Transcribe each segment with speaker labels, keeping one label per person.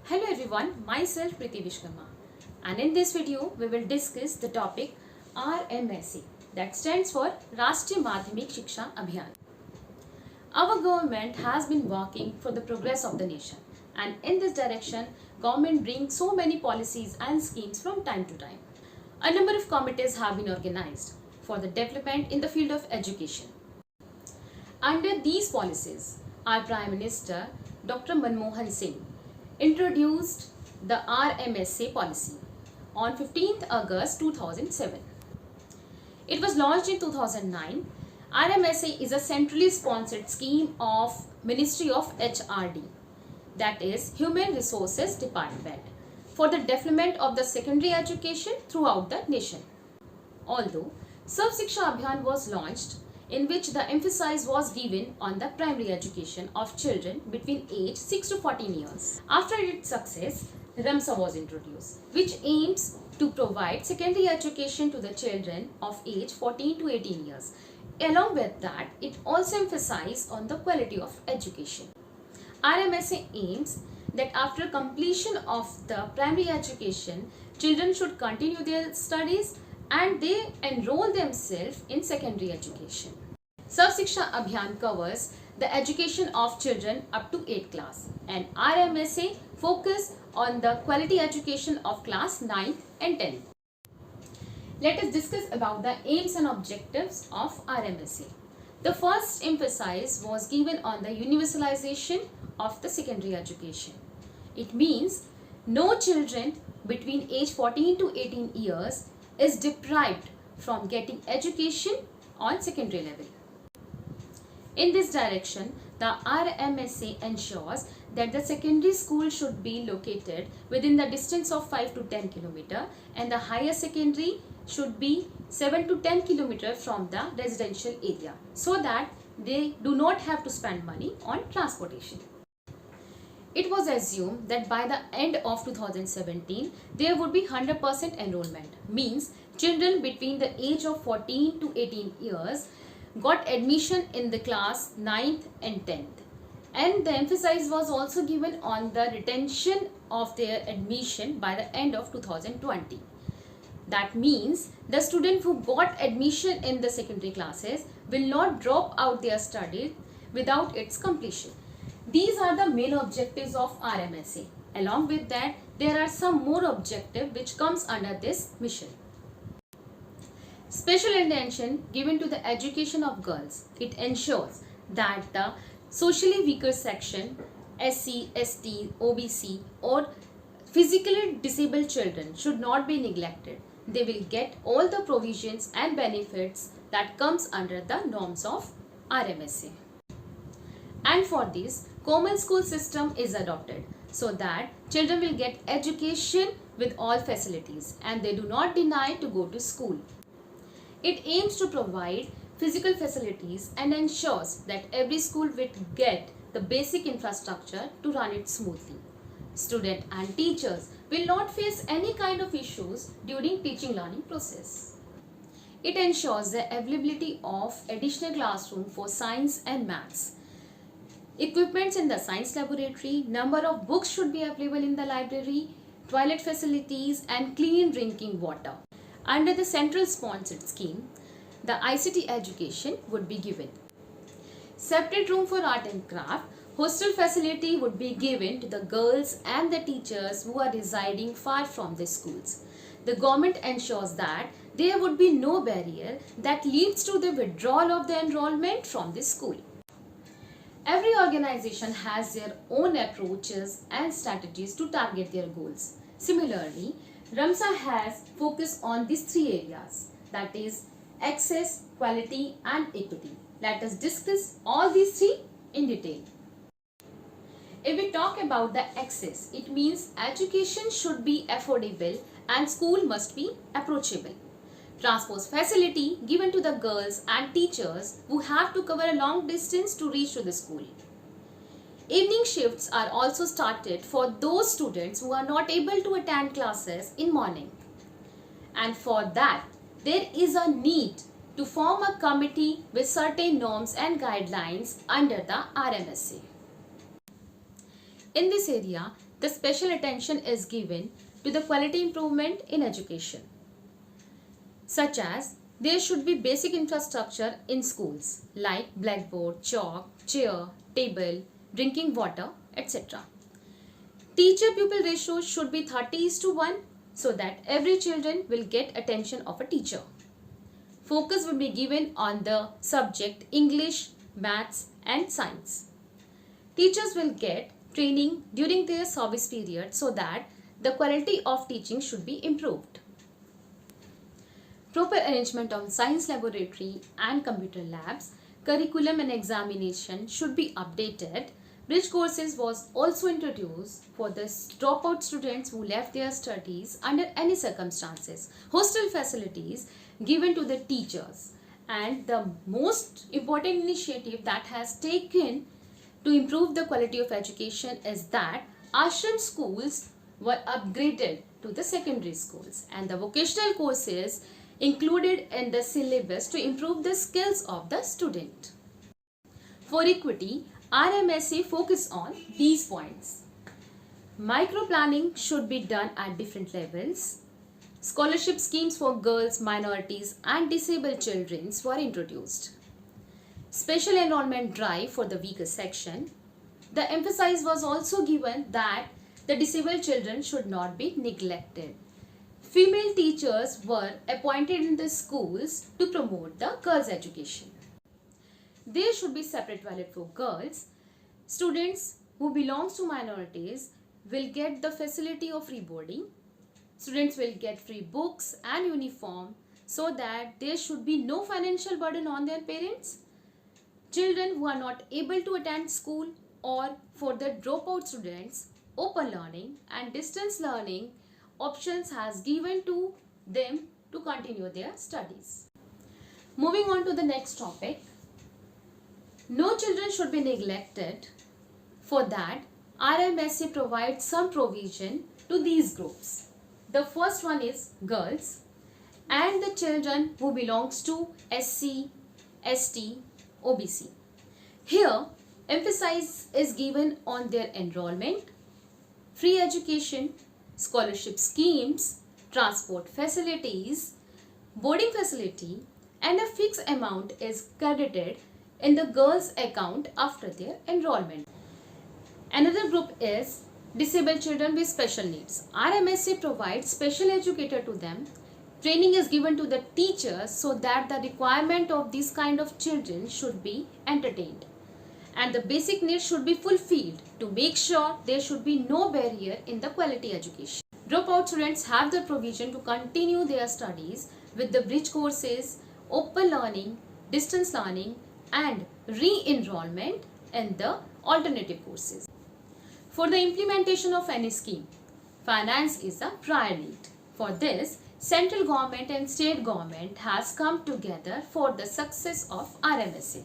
Speaker 1: Hello everyone, myself Preeti and in this video we will discuss the topic RMSA, that stands for Rashtriya madhyamik Shiksha Abhiyaan. Our government has been working for the progress of the nation, and in this direction government brings so many policies and schemes from time to time. A number of committees have been organized for the development in the field of education. Under these policies, our Prime Minister Dr. Manmohan Singh introduced the RMSA policy on 15th August 2007. It was launched in 2009. RMSA is a centrally sponsored scheme of Ministry of HRD, that is Human Resources Department, for the development of the secondary education throughout the nation. Although Shiksha Abhiyaan was launched, in which the emphasis was given on the primary education of children between age 6 to 14 years. After its success, RMSA was introduced, which aims to provide secondary education to the children of age 14 to 18 years. Along with that, it also emphasizes on the quality of education. RMSA aims that after completion of the primary education, children should continue their studies and they enroll themselves in secondary education. Shiksha Abhiyaan covers the education of children up to 8th class, and RMSA focus on the quality education of class 9th and 10th. Let us discuss about the aims and objectives of RMSA. The first emphasis was given on the universalization of the secondary education. It means no children between age 14 to 18 years is deprived from getting education on secondary level. In this direction, the RMSA ensures that the secondary school should be located within the distance of 5 to 10 km and the higher secondary should be 7 to 10 km from the residential area, so that they do not have to spend money on transportation. It was assumed that by the end of 2017, there would be 100% enrollment, means children between the age of 14 to 18 years got admission in the class 9th and 10th. And the emphasis was also given on the retention of their admission by the end of 2020. That means the student who got admission in the secondary classes will not drop out their studies without its completion. These are the main objectives of RMSA. Along with that, there are some more objectives which comes under this mission. Special attention given to the education of girls. It ensures that the socially weaker section, SC, ST, OBC or physically disabled children should not be neglected. They will get all the provisions and benefits that comes under the norms of RMSA. And for this, common school system is adopted so that children will get education with all facilities and they do not deny to go to school. It aims to provide physical facilities and ensures that every school will get the basic infrastructure to run it smoothly. Students and teachers will not face any kind of issues during teaching learning process. It ensures the availability of additional classroom for science and maths. Equipments in the science laboratory, number of books should be available in the library, toilet facilities and clean drinking water. Under the central sponsored scheme, the ICT education would be given. Separate room for art and craft, hostel facility would be given to the girls and the teachers who are residing far from the schools. The government ensures that there would be no barrier that leads to the withdrawal of the enrollment from the school. Every organization has their own approaches and strategies to target their goals. Similarly, RMSA has focused on these three areas, that is access, quality and equity. Let us discuss all these three in detail. If we talk about the access, it means education should be affordable and school must be approachable. Transport facility given to the girls and teachers who have to cover a long distance to reach to the school. Evening shifts are also started for those students who are not able to attend classes in morning. And for that, there is a need to form a committee with certain norms and guidelines under the RMSA. In this area, the special attention is given to the quality improvement in education, such as there should be basic infrastructure in schools like blackboard, chalk, chair, table, drinking water, etc. Teacher-pupil ratio should be 30:1 so that every children will get attention of a teacher. Focus will be given on the subject English, Maths and Science. Teachers will get training during their service period so that the quality of teaching should be improved. Proper arrangement of science laboratory and computer labs, curriculum and examination should be updated. Bridge courses was also introduced for the dropout students who left their studies under any circumstances. Hostel facilities given to the teachers, and the most important initiative that has taken to improve the quality of education is that ashram schools were upgraded to the secondary schools and the vocational courses included in the syllabus to improve the skills of the student. For equity, RMSA focus on these points. Micro-planning should be done at different levels. Scholarship schemes for girls, minorities and disabled children were introduced. Special enrollment drive for the weaker section. The emphasis was also given that the disabled children should not be neglected. Female teachers were appointed in the schools to promote the girls' education. There should be separate toilet for girls. Students who belong to minorities will get the facility of free boarding. Students will get free books and uniform so that there should be no financial burden on their parents. Children who are not able to attend school, or for the dropout students, open learning and distance learning options has given to them to continue their studies. Moving on to the next topic. No children should be neglected. For that, RMSA provides some provision to these groups. The first one is girls and the children who belongs to SC, ST, OBC. Here, emphasis is given on their enrollment, free education, scholarship schemes, transport facilities, boarding facility, and a fixed amount is credited in the girls' account after their enrollment. Another group is disabled children with special needs. RMSA provides special educator to them. Training is given to the teachers so that the requirement of these kind of children should be entertained. And the basic needs should be fulfilled to make sure there should be no barrier in the quality education. Dropout students have the provision to continue their studies with the bridge courses, open learning, distance learning, and re-enrollment in the alternative courses. For the implementation of any scheme, finance is a prior need. For this, central government and state government has come together for the success of RMSA.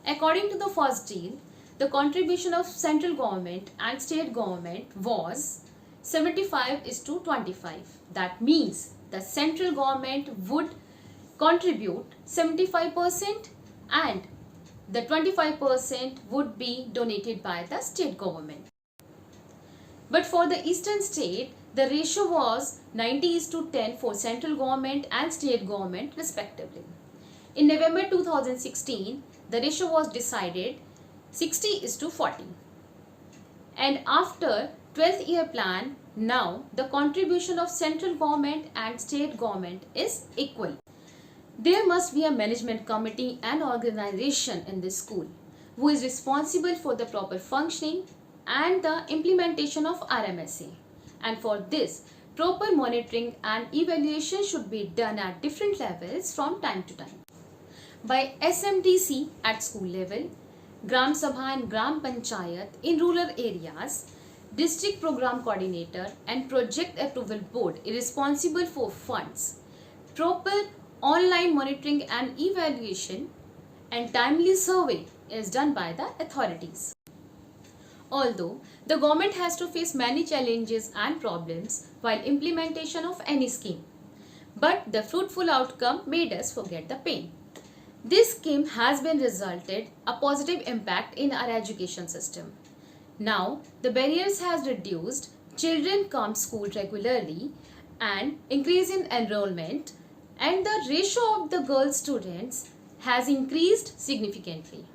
Speaker 1: According to the first deal, the contribution of central government and state government was 75:25. That means the central government would contribute 75% and the 25% would be donated by the state government. But for the eastern state, the ratio was 90:10 for central government and state government respectively. In November 2016, the ratio was decided 60:40. And after 12th year plan, now the contribution of central government and state government is equal. There must be a management committee and organization in the school who is responsible for the proper functioning and the implementation of RMSA. And for this, proper monitoring and evaluation should be done at different levels from time to time. By SMDC at school level, Gram Sabha and Gram Panchayat in rural areas, District Program Coordinator and Project Approval Board is responsible for funds, proper online monitoring and evaluation, and timely survey is done by the authorities. Although the government has to face many challenges and problems while implementation of any scheme, but the fruitful outcome made us forget the pain. This scheme has been resulted a positive impact in our education system. Now the barriers has reduced, children come school regularly and increase in enrollment, and the ratio of the girl students has increased significantly.